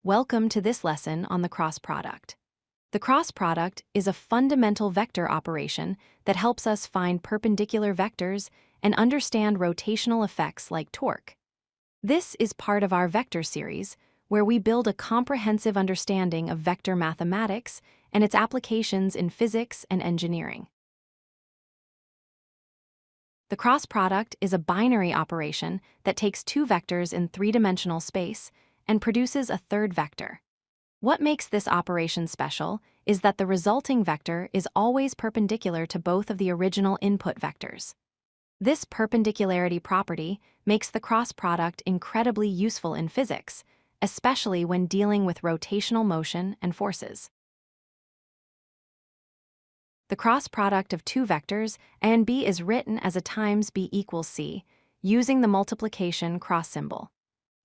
Welcome to this lesson on the cross product. The cross product is a fundamental vector operation that helps us find perpendicular vectors and understand rotational effects like torque. This is part of our vector series, where we build a comprehensive understanding of vector mathematics and its applications in physics and engineering. The cross product is a binary operation that takes two vectors in three-dimensional space and produces a third vector. What makes this operation special is that the resulting vector is always perpendicular to both of the original input vectors. This perpendicularity property makes the cross product incredibly useful in physics, especially when dealing with rotational motion and forces. The cross product of two vectors A and B is written as a times B equals C, using the multiplication cross symbol.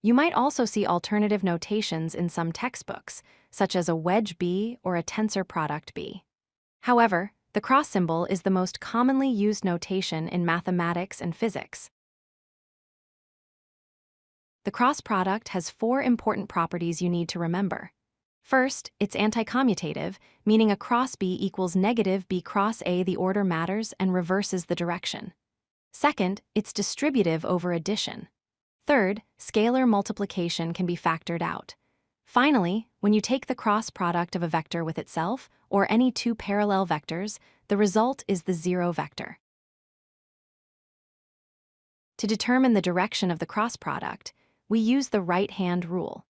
You might also see alternative notations in some textbooks, such as a wedge B or a tensor product B. However, the cross symbol is the most commonly used notation in mathematics and physics. The cross product has four important properties you need to remember. First, it's anticommutative, meaning a cross B equals negative B cross A. The order matters and reverses the direction. Second, it's distributive over addition. Third, scalar multiplication can be factored out. Finally, when you take the cross product of a vector with itself, or any two parallel vectors, the result is the zero vector. To determine the direction of the cross product, we use the right-hand rule.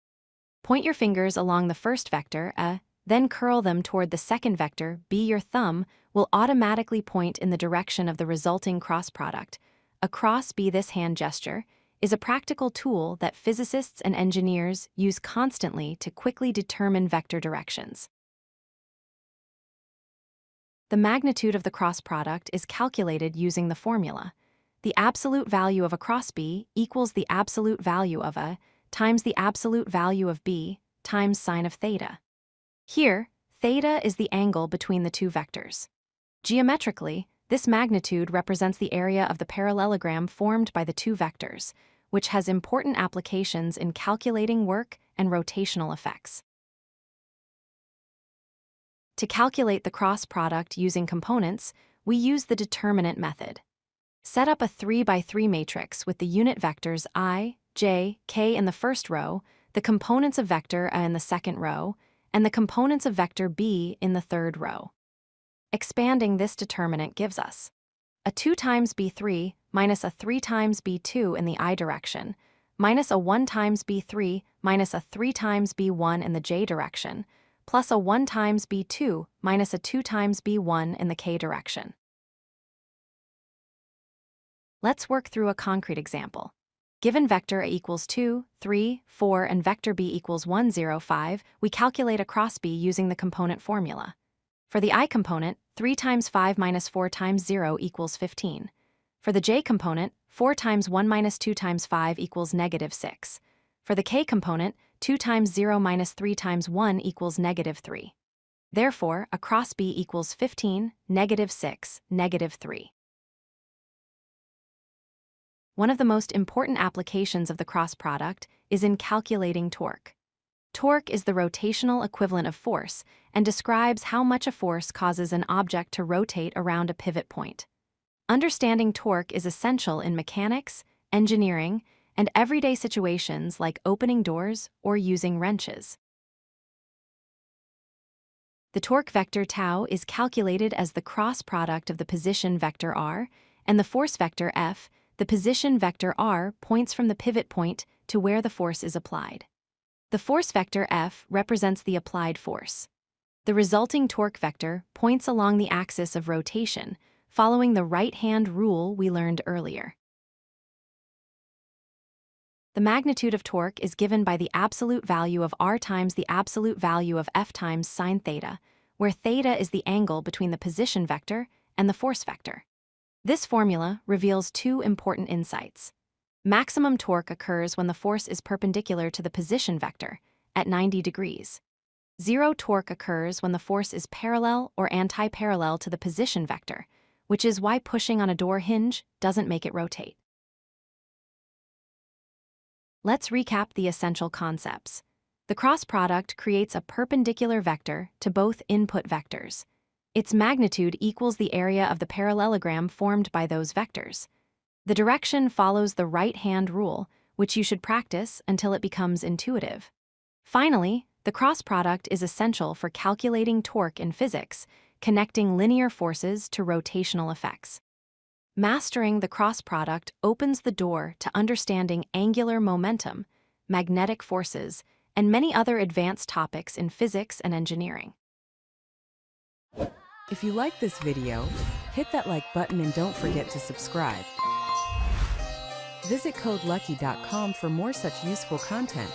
Point your fingers along the first vector, A, then curl them toward the second vector, B. Your thumb will automatically point in the direction of the resulting cross product. A cross B. This hand gesture is a practical tool that physicists and engineers use constantly to quickly determine vector directions. The magnitude of the cross product is calculated using the formula. The absolute value of a cross B equals the absolute value of A times the absolute value of B times sine of theta. Here, theta is the angle between the two vectors. Geometrically, this magnitude represents the area of the parallelogram formed by the two vectors, which has important applications in calculating work and rotational effects. To calculate the cross product using components, we use the determinant method. Set up a 3x3 matrix with the unit vectors I, j, k in the first row, the components of vector A in the second row, and the components of vector B in the third row. Expanding this determinant gives us a 2 times B3 minus a 3 times B2 in the I direction, minus a 1 times B3 minus a 3 times B1 in the j direction, plus a 1 times B2 minus a 2 times B1 in the k direction. Let's work through a concrete example. Given vector A equals 2, 3, 4, and vector B equals 1, 0, 5, we calculate a cross B using the component formula. For the I component, 3 times 5 minus 4 times 0 equals 15. For the j component, 4 times 1 minus 2 times 5 equals negative 6. For the k component, 2 times 0 minus 3 times 1 equals negative 3. Therefore, a cross B equals 15, negative 6, negative 3. One of the most important applications of the cross product is in calculating torque. Torque is the rotational equivalent of force and describes how much a force causes an object to rotate around a pivot point. Understanding torque is essential in mechanics, engineering, and everyday situations like opening doors or using wrenches. The torque vector tau is calculated as the cross product of the position vector r and the force vector F. The position vector r points from the pivot point to where the force is applied. The force vector F represents the applied force. The resulting torque vector points along the axis of rotation, following the right-hand rule we learned earlier. The magnitude of torque is given by the absolute value of r times the absolute value of F times sine theta, where theta is the angle between the position vector and the force vector. This formula reveals two important insights. Maximum torque occurs when the force is perpendicular to the position vector, at 90 degrees. Zero torque occurs when the force is parallel or anti-parallel to the position vector, which is why pushing on a door hinge doesn't make it rotate. Let's recap the essential concepts. The cross product creates a perpendicular vector to both input vectors. Its magnitude equals the area of the parallelogram formed by those vectors. The direction follows the right-hand rule, which you should practice until it becomes intuitive. Finally, the cross product is essential for calculating torque in physics, connecting linear forces to rotational effects. Mastering the cross product opens the door to understanding angular momentum, magnetic forces, and many other advanced topics in physics and engineering. If you like this video, hit that like button and don't forget to subscribe. Visit codelucky.com for more such useful content.